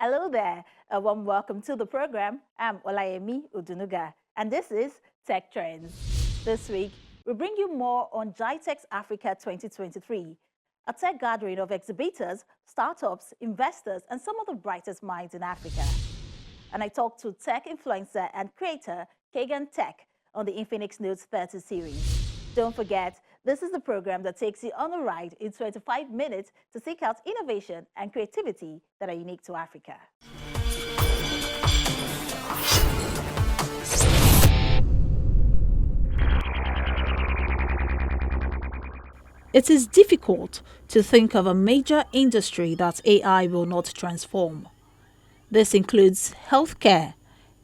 Hello there. A warm welcome to the program. I'm Olayemi Udunuga, and this is Tech Trends. This week, we bring you more on GITEX Africa 2023, a tech gathering of exhibitors, startups, investors, and some of the brightest minds in Africa. And I talked to tech influencer and creator Keegan Tech on the Infinix Notes 30 series. Don't forget, this is the program that takes you on a ride in 25 minutes to seek out innovation and creativity that are unique to Africa. It is difficult to think of a major industry that AI will not transform. This includes healthcare,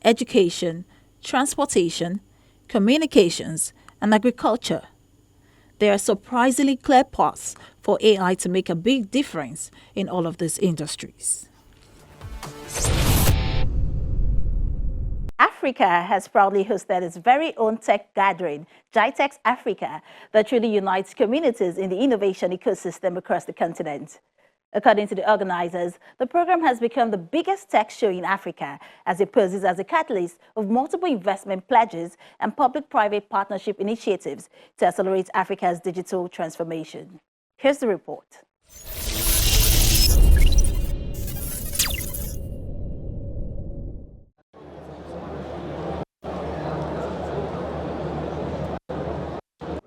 education, transportation, communications, and agriculture. There are surprisingly clear paths for AI to make a big difference in all of these industries. Africa has proudly hosted its very own tech gathering, GITEX Africa, that truly unites communities in the innovation ecosystem across the continent. According to the organizers, the program has become the biggest tech show in Africa as it poses as a catalyst of multiple investment pledges and public-private partnership initiatives to accelerate Africa's digital transformation. Here's the report.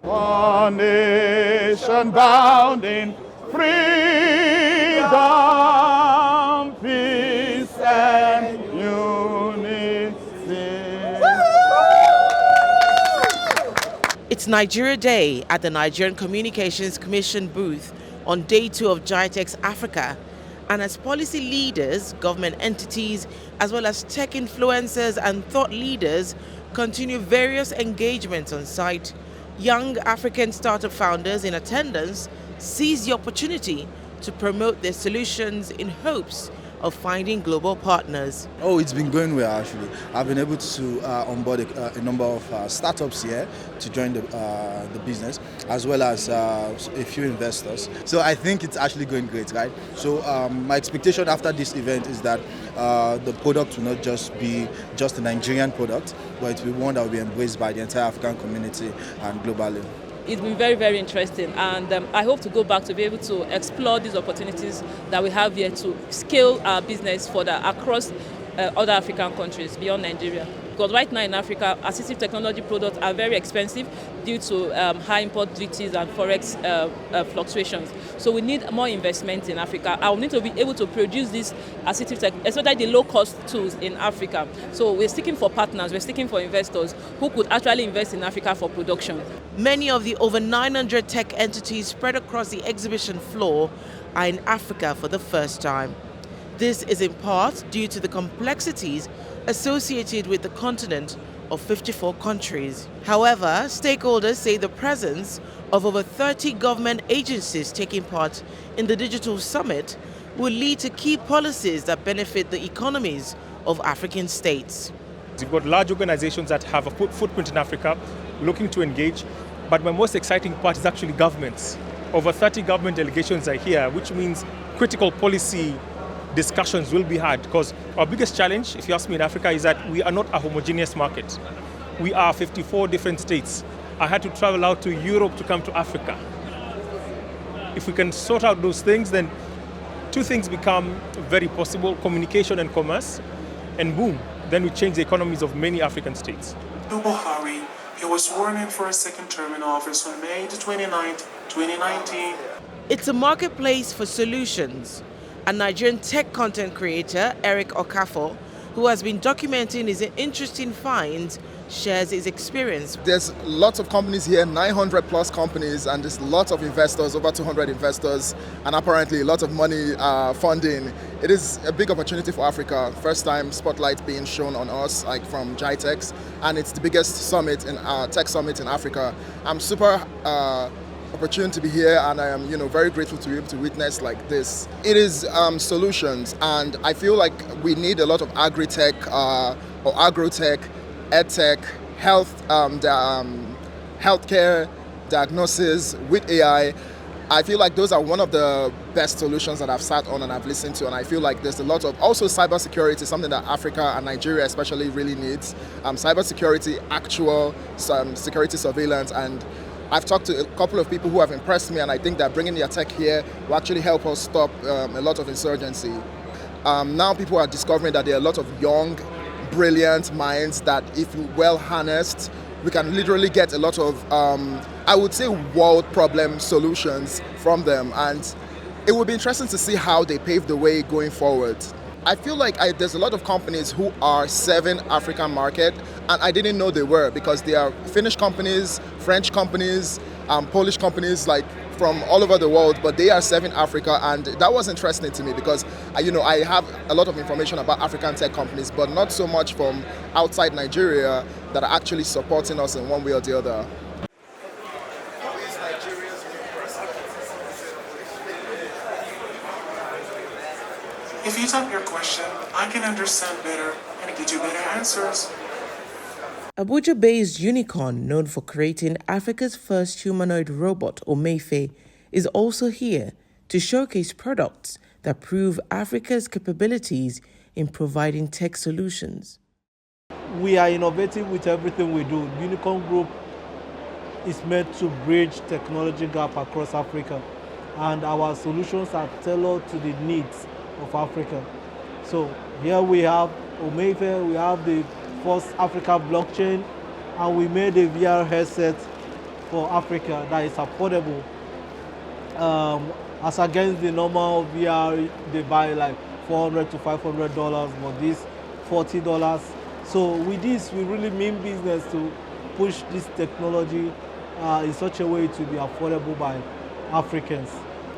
One nation bound in freedom, peace, and unity. It's Nigeria Day at the Nigerian Communications Commission booth on day 2 of GITEX Africa. And as policy leaders, government entities, as well as tech influencers and thought leaders continue various engagements on site, young African startup founders in attendance seize the opportunity to promote their solutions in hopes of finding global partners. Oh, it's been going well actually. I've been able to onboard a number of startups here to join the business, as well as a few investors. So I think it's actually going great, right? So my expectation after this event is that the product will not just be just a Nigerian product, but it will be one that will be embraced by the entire African community and globally. It's been very, very interesting, and I hope to go back to be able to explore these opportunities that we have here to scale our business further across other African countries beyond Nigeria. Because right now in Africa, assistive technology products are very expensive due to high import duties and forex fluctuations. So we need more investment in Africa. I will need to be able to produce these assistive tech, especially the low-cost tools in Africa. So we're seeking for partners, we're seeking for investors who could actually invest in Africa for production. Many of the over 900 tech entities spread across the exhibition floor are in Africa for the first time. This is in part due to the complexities associated with the continent of 54 countries. However, stakeholders say the presence of over 30 government agencies taking part in the digital summit will lead to key policies that benefit the economies of African states. You've got large organizations that have a footprint in Africa looking to engage, but my most exciting part is actually governments. Over 30 government delegations are here, which means critical policy discussions will be had, because our biggest challenge, if you ask me, in Africa is that we are not a homogeneous market. We are 54 different states. I had to travel out to Europe to come to Africa. If we can sort out those things, then two things become very possible: communication and commerce, and boom, then we change the economies of many African states. Buhari, he was sworn in for a second term in office on May 29, 2019. It's a marketplace for solutions. A Nigerian tech content creator, Eric Okafor, who has been documenting his interesting finds, shares his experience. There's lots of companies here, 900 plus companies, and there's lots of investors, over 200 investors, and apparently a lot of money funding. It is a big opportunity for Africa. First time spotlight being shown on us, like from GITEX, and it's the biggest summit in tech summit in Africa. I'm super opportunity to be here, and I am very grateful to be able to witness like this. It is solutions, and I feel like we need a lot of agri-tech or agro-tech, ed-tech, healthcare, diagnosis with AI. I feel like those are one of the best solutions that I've sat on and I've listened to, and I feel like there's a lot of also cybersecurity, something that Africa and Nigeria especially really needs. Cybersecurity, actual security surveillance, and I've talked to a couple of people who have impressed me, and I think that bringing their tech here will actually help us stop a lot of insurgency. Now people are discovering that there are a lot of young, brilliant minds that, if well harnessed, we can literally get a lot of, I would say, world problem solutions from them. And it would be interesting to see how they pave the way going forward. I feel like there's a lot of companies who are serving African market, and I didn't know they were, because they are Finnish companies, French companies, Polish companies, like from all over the world, but they are serving Africa, and that was interesting to me because I have a lot of information about African tech companies, but not so much from outside Nigeria that are actually supporting us in one way or the other. If you type your question, I can understand better and give you better answers. Abuja-based Unicorn, known for creating Africa's first humanoid robot, Omefe, is also here to showcase products that prove Africa's capabilities in providing tech solutions. We are innovative with everything we do. Unicorn Group is meant to bridge technology gap across Africa, and our solutions are tailored to the needs of Africa. So here we have Omefe, we have the first Africa blockchain, and we made a VR headset for Africa that is affordable. As against the normal VR, they buy like $400 to $500, but this $40. So with this, we really mean business to push this technology in such a way to be affordable by Africans.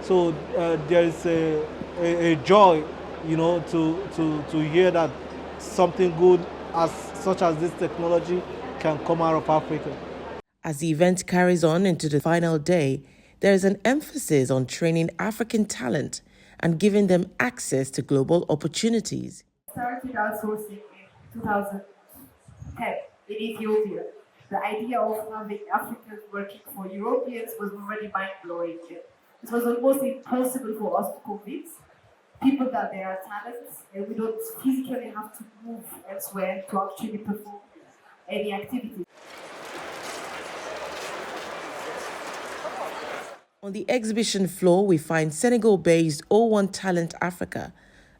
So there is a joy, to hear that something good such as this technology can come out of Africa. As the event carries on into the final day, there is an emphasis on training African talent and giving them access to global opportunities. Started outsourcing in 2010 in Ethiopia. The idea of having Africans working for Europeans was already mind-blowing. It was almost impossible for us to convince people that there are talents and we don't physically have to move elsewhere to actually perform any activity. On the exhibition floor, we find Senegal-based O1 Talent Africa,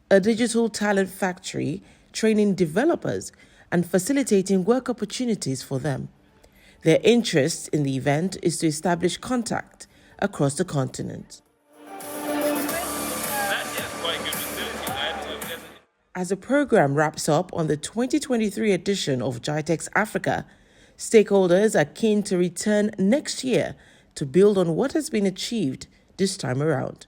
a digital talent factory training developers and facilitating work opportunities for them. Their interest in the event is to establish contact across the continent. As the program wraps up on the 2023 edition of GITEX Africa, stakeholders are keen to return next year to build on what has been achieved this time around.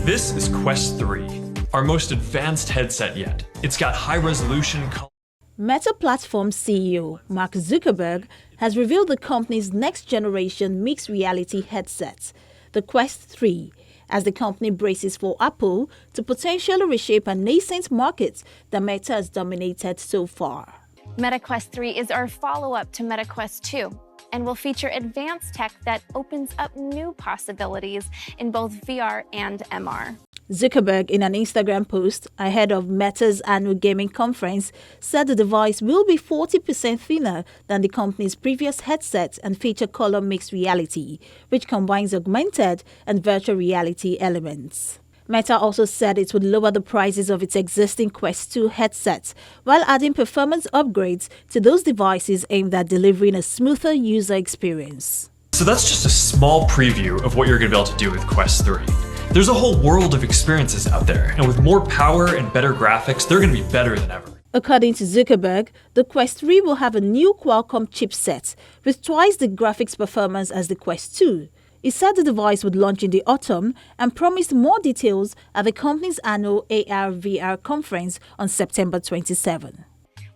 This is Quest 3, our most advanced headset yet. It's got high-resolution color. Meta Platform CEO Mark Zuckerberg has revealed the company's next-generation mixed reality headsets, the Quest 3, as the company braces for Apple to potentially reshape a nascent market that Meta has dominated so far. Meta Quest 3 is our follow-up to Meta Quest 2 and will feature advanced tech that opens up new possibilities in both VR and MR. Zuckerberg, in an Instagram post ahead of Meta's annual gaming conference, said the device will be 40% thinner than the company's previous headset and feature color mixed reality, which combines augmented and virtual reality elements. Meta also said it would lower the prices of its existing Quest 2 headsets while adding performance upgrades to those devices aimed at delivering a smoother user experience. So that's just a small preview of what you're going to be able to do with Quest 3. There's a whole world of experiences out there, and with more power and better graphics, they're going to be better than ever. According to Zuckerberg, the Quest 3 will have a new Qualcomm chipset with twice the graphics performance as the Quest 2. He said the device would launch in the autumn and promised more details at the company's annual AR/VR conference on September 27.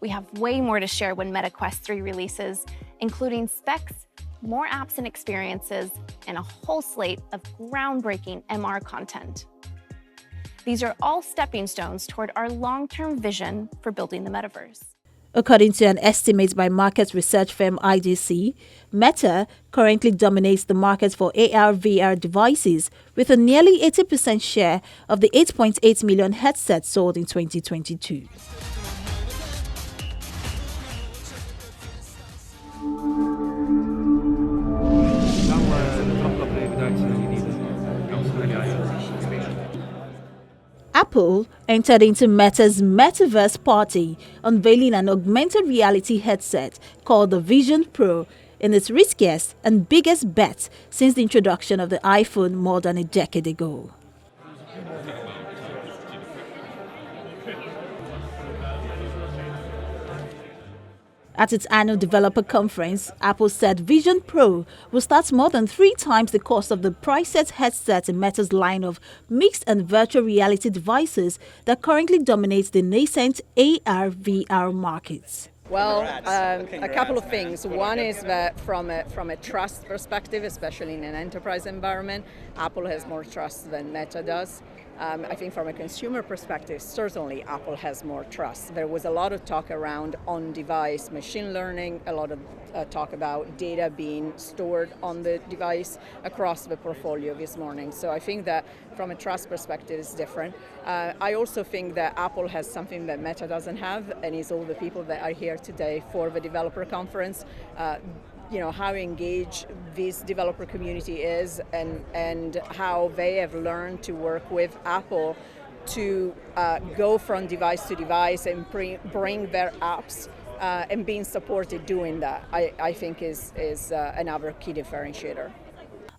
We have way more to share when Meta Quest 3 releases, including specs, more apps and experiences, and a whole slate of groundbreaking MR content. These are all stepping stones toward our long-term vision for building the metaverse. According to an estimate by market research firm IDC, Meta currently dominates the market for AR/VR devices with a nearly 80% share of the 8.8 million headsets sold in 2022. Apple entered into Meta's metaverse party, unveiling an augmented reality headset called the Vision Pro in its riskiest and biggest bet since the introduction of the iPhone more than a decade ago. At its annual developer conference, Apple said Vision Pro will start more than 3 times the cost of the price-set headset in Meta's line of mixed and virtual reality devices that currently dominates the nascent AR/VR markets. Well, a couple of things. One is that from a trust perspective, especially in an enterprise environment, Apple has more trust than Meta does. I think from a consumer perspective, certainly Apple has more trust. There was a lot of talk around on-device machine learning, a lot of talk about data being stored on the device across the portfolio this morning. So I think that from a trust perspective, it's different. I also think that Apple has something that Meta doesn't have, and it's all the people that are here today for the developer conference. How engaged this developer community is and how they have learned to work with Apple to go from device to device and bring their apps and being supported doing that, I think is another key differentiator.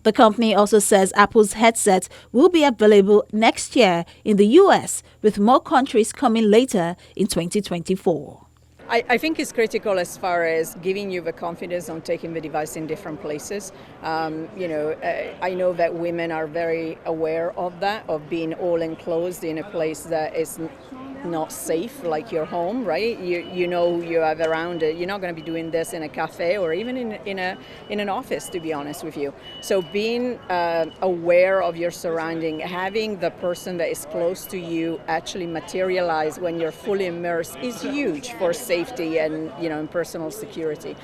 The company also says Apple's headset will be available next year in the US, with more countries coming later in 2024. I think it's critical as far as giving you the confidence on taking the device in different places. I know that women are very aware of that, of being all enclosed in a place that is not safe, like your home, right? You have around it. You're not going to be doing this in a cafe or even in an office, to be honest with you. So being aware of your surrounding, having the person that is close to you actually materialize when you're fully immersed is huge for safety and and personal security.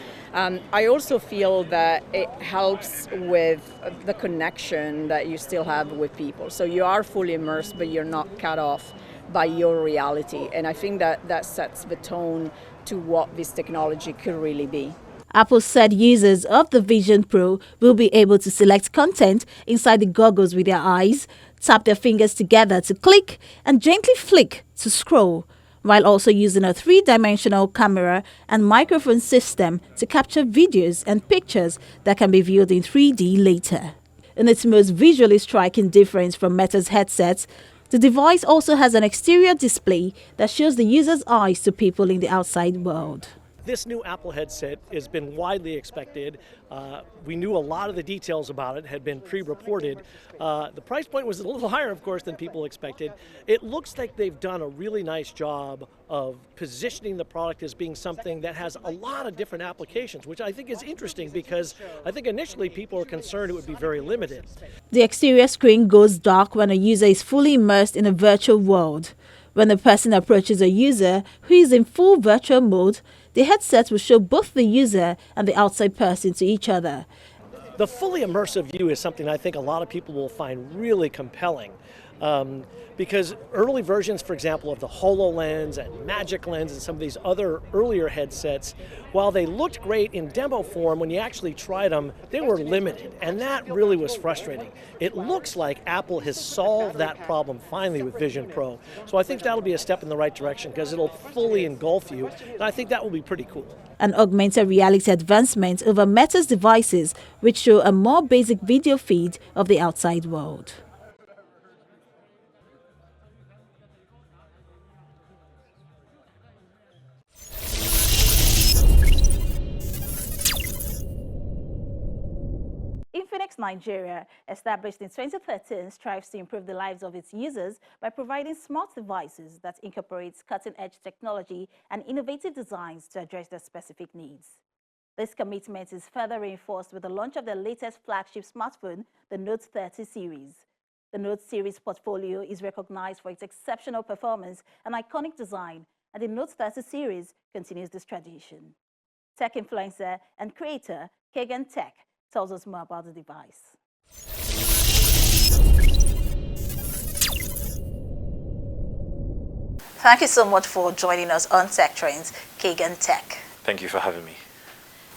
I also feel that it helps with the connection that you still have with people. So you are fully immersed, but you're not cut off by your reality. And I think that sets the tone to what this technology could really be. Apple said users of the Vision Pro will be able to select content inside the goggles with their eyes, tap their fingers together to click, and gently flick to scroll, while also using a 3-dimensional camera and microphone system to capture videos and pictures that can be viewed in 3D later. In its most visually striking difference from Meta's headsets, the device also has an exterior display that shows the user's eyes to people in the outside world. This new Apple headset has been widely expected. We knew a lot of the details about it had been pre-reported. The price point was a little higher, of course, than people expected. It looks like they've done a really nice job of positioning the product as being something that has a lot of different applications, which I think is interesting because I think initially people were concerned it would be very limited. The exterior screen goes dark when a user is fully immersed in a virtual world. When a person approaches a user who is in full virtual mode, the headset will show both the user and the outside person to each other. The fully immersive view is something I think a lot of people will find really compelling. Because early versions, for example, of the HoloLens and Magic Lens and some of these other earlier headsets, while they looked great in demo form, when you actually tried them, they were limited, and that really was frustrating. It looks like Apple has solved that problem finally with Vision Pro, so I think that'll be a step in the right direction because it'll fully engulf you, and I think that will be pretty cool. An augmented reality advancement over Meta's devices, which show a more basic video feed of the outside world. Infinix Nigeria, established in 2013, strives to improve the lives of its users by providing smart devices that incorporate cutting-edge technology and innovative designs to address their specific needs. This commitment is further reinforced with the launch of their latest flagship smartphone, the Note 30 series. The Note series portfolio is recognized for its exceptional performance and iconic design, and the Note 30 series continues this tradition. Tech influencer and creator Keegan Tech tells us more about the device. Thank you so much for joining us on Tech Trends, Keegan Tech. Thank you for having me.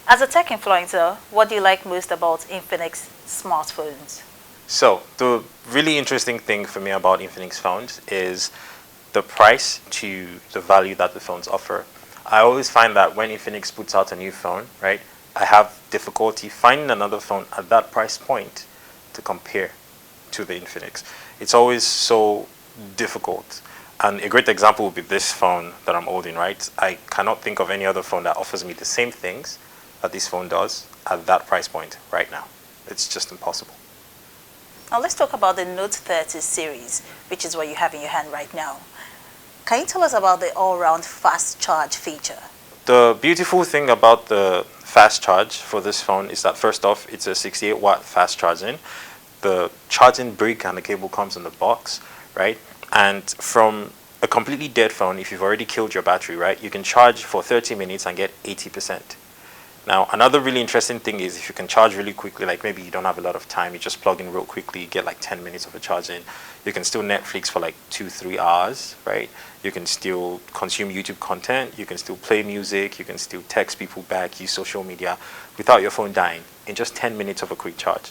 As a tech influencer, what do you like most about Infinix smartphones? So, the really interesting thing for me about Infinix phones is the price to the value that the phones offer. I always find that when Infinix puts out a new phone, right, I have difficulty finding another phone at that price point to compare to the Infinix. It's always so difficult. And a great example would be this phone that I'm holding, right? I cannot think of any other phone that offers me the same things that this phone does at that price point right now. It's just impossible. Now let's talk about the Note 30 series, which is what you have in your hand right now. Can you tell us about the all-round fast charge feature? The beautiful thing about the fast charge for this phone is that first off, it's a 68-watt fast charging. The charging brick and the cable comes in the box, right? And from a completely dead phone, if you've already killed your battery, right, you can charge for 30 minutes and get 80%. Now, another really interesting thing is if you can charge really quickly, like maybe you don't have a lot of time, you just plug in real quickly, you get like 10 minutes of a charge in. You can still Netflix for like 2-3 hours, right? You can still consume YouTube content, you can still play music, you can still text people back, use social media without your phone dying in just 10 minutes of a quick charge,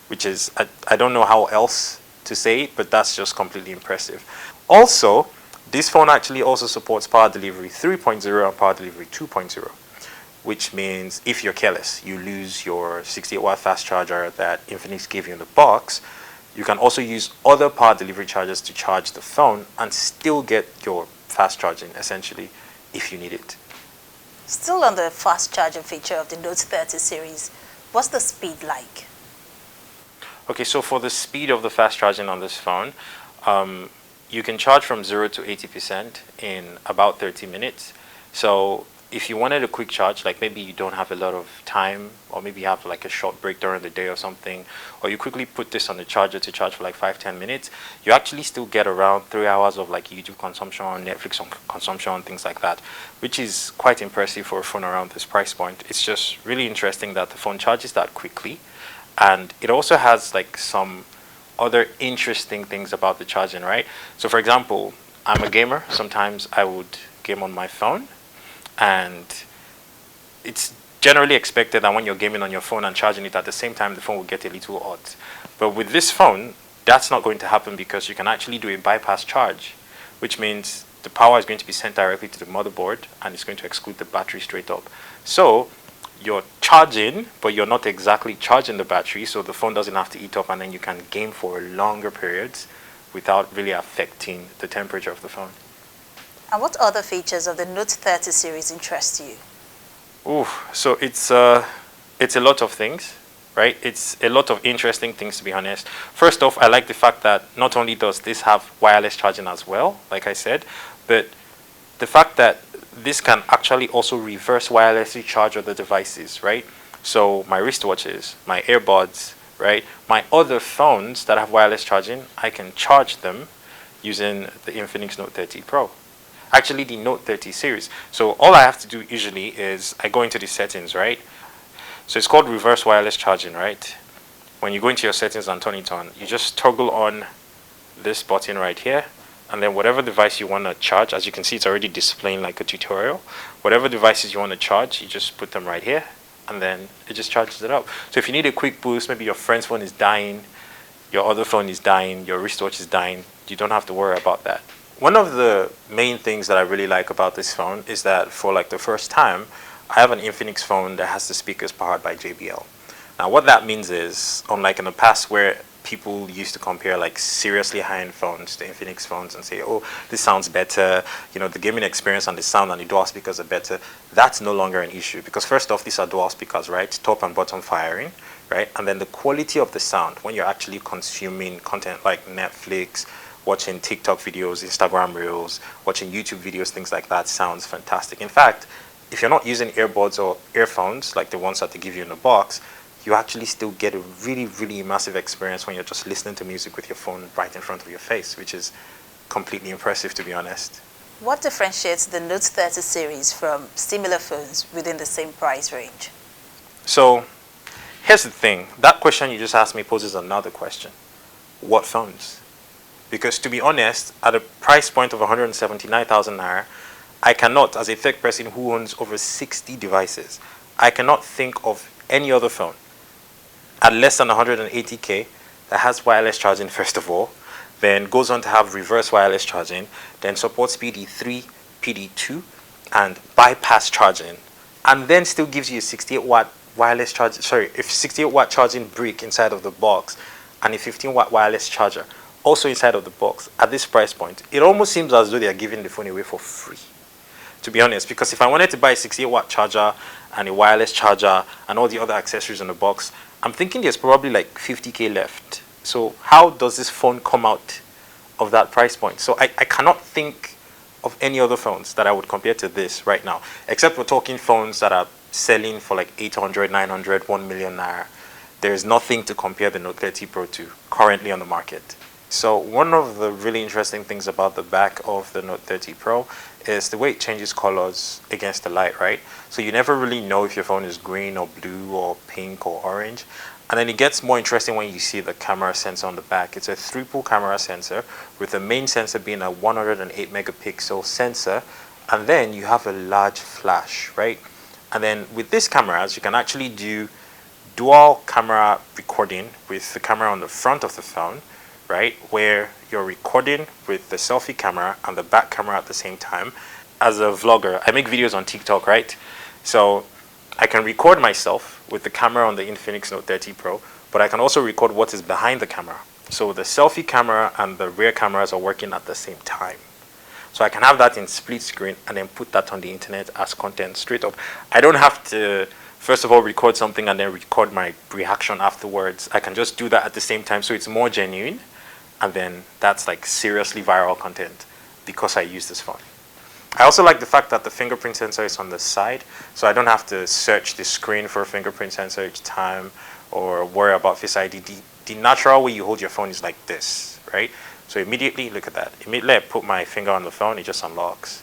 which is, I don't know how else to say it, but that's just completely impressive. Also, this phone actually also supports power delivery 3.0 and power delivery 2.0, which means if you're careless, you lose your 68-watt fast charger that Infinix gave you in the box, you can also use other power delivery chargers to charge the phone and still get your fast charging, essentially, if you need it. Still on the fast charging feature of the Note 30 series, what's the speed like? Okay, so for the speed of the fast charging on this phone, you can charge from 0 to 80% in about 30 minutes. So if you wanted a quick charge, like maybe you don't have a lot of time, or maybe you have like a short break during the day or something, or you quickly put this on the charger to charge for like 5-10 minutes, you actually still get around 3 hours of like YouTube consumption, Netflix consumption, things like that, which is quite impressive for a phone around this price point. It's just really interesting that the phone charges that quickly. And it also has like some other interesting things about the charging, right? So for example, I'm a gamer. Sometimes I would game on my phone, and it's generally expected that when you're gaming on your phone and charging it at the same time, the phone will get a little hot. But with this phone, that's not going to happen because you can actually do a bypass charge, which means the power is going to be sent directly to the motherboard and it's going to exclude the battery straight up. So you're charging, but you're not exactly charging the battery, so the phone doesn't have to eat up, and then you can game for longer periods without really affecting the temperature of the phone. And what other features of the Note 30 series interest you? Ooh, so it's a lot of things, right? It's a lot of interesting things, to be honest. First off, I like the fact that not only does this have wireless charging as well, like I said, but the fact that this can actually also reverse wirelessly charge other devices, right? So my wristwatches, my earbuds, right? My other phones that have wireless charging, I can charge them using the Infinix Note 30 Pro. Actually, the Note 30 series. So all I have to do usually is I go into the settings, right? So it's called reverse wireless charging, right? When you go into your settings and turn it on, you just toggle on this button right here, and then whatever device you want to charge, as you can see, it's already displaying like a tutorial. Whatever devices you want to charge, you just put them right here, and then it just charges it up. So if you need a quick boost, maybe your friend's phone is dying, your other phone is dying, your wristwatch is dying, you don't have to worry about that. One of the main things that I really like about this phone is that for like the first time, I have an Infinix phone that has the speakers powered by JBL. Now what that means is, unlike in the past where people used to compare like seriously high-end phones to Infinix phones and say, oh, this sounds better, you know, the gaming experience and the sound and the dual speakers are better, that's no longer an issue, because first off, these are dual speakers, right? Top and bottom firing, right? And then the quality of the sound when you're actually consuming content like Netflix, watching TikTok videos, Instagram reels, watching YouTube videos, things like that sounds fantastic. In fact, if you're not using earbuds or earphones like the ones that they give you in the box, you actually still get a really, really immersive experience when you're just listening to music with your phone right in front of your face, which is completely impressive, to be honest. What differentiates the Note 30 series from similar phones within the same price range? So here's the thing. That question you just asked me poses another question. What phones? Because to be honest, at a price point of 179,000 naira, I cannot, as a tech person who owns over 60 devices, I cannot think of any other phone at less than 180K that has wireless charging first of all, then goes on to have reverse wireless charging, then supports PD3, PD2, and bypass charging, and then still gives you a 68-watt wireless charge, sorry, a 68-watt charging brick inside of the box, and a 15-watt wireless charger also inside of the box at this price point. It almost seems as though they are giving the phone away for free, to be honest, because if I wanted to buy a 68-watt charger and a wireless charger and all the other accessories in the box, I'm thinking there's probably like 50K left. So how does this phone come out of that price point? So I cannot think of any other phones that I would compare to this right now, except we're talking phones that are selling for like 800, 900, 1 million naira. There is nothing to compare the Note 30 Pro to currently on the market. So one of the really interesting things about the back of the Note 30 Pro is the way it changes colors against the light, right? So you never really know if your phone is green or blue or pink or orange. And then it gets more interesting when you see the camera sensor on the back. It's a 3-pole camera sensor with the main sensor being a 108 megapixel sensor. And then you have a large flash, right? And then with these cameras, you can actually do dual camera recording with the camera on the front of the phone, right? Where you're recording with the selfie camera and the back camera at the same time. As a vlogger, I make videos on TikTok, right? So I can record myself with the camera on the Infinix Note 30 Pro, but I can also record what is behind the camera. So the selfie camera and the rear cameras are working at the same time. So I can have that in split screen and then put that on the internet as content straight up. I don't have to, first of all, record something and then record my reaction afterwards. I can just do that at the same time, so it's more genuine. And then that's like seriously viral content because I use this phone. I also like the fact that the fingerprint sensor is on the side, so I don't have to search the screen for a fingerprint sensor each time or worry about Face ID. The natural way you hold your phone is like this, right? So immediately, look at that. Immediately I put my finger on the phone, it just unlocks.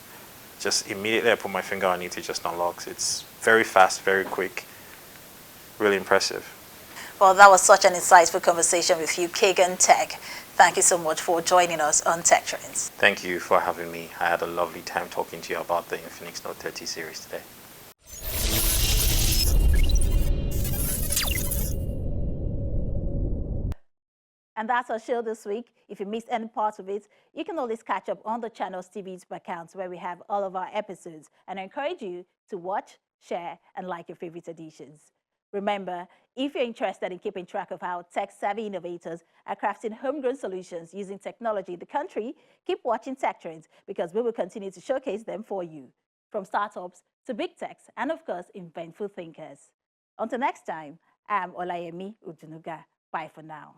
Just immediately I put my finger on it, it just unlocks. It's very fast, very quick, really impressive. Well, that was such an insightful conversation with you, Keegan Tech. Thank you so much for joining us on Tech Trends. Thank you for having me. I had a lovely time talking to you about the Infinix Note 30 series today. And that's our show this week. If you missed any part of it, you can always catch up on the channel's TV YouTube accounts where we have all of our episodes. And I encourage you to watch, share, and like your favorite editions. Remember, if you're interested in keeping track of how tech-savvy innovators are crafting homegrown solutions using technology in the country, keep watching Tech Trends because we will continue to showcase them for you. From startups to big techs and, of course, inventful thinkers. Until next time, I'm Olayemi Udunuga. Bye for now.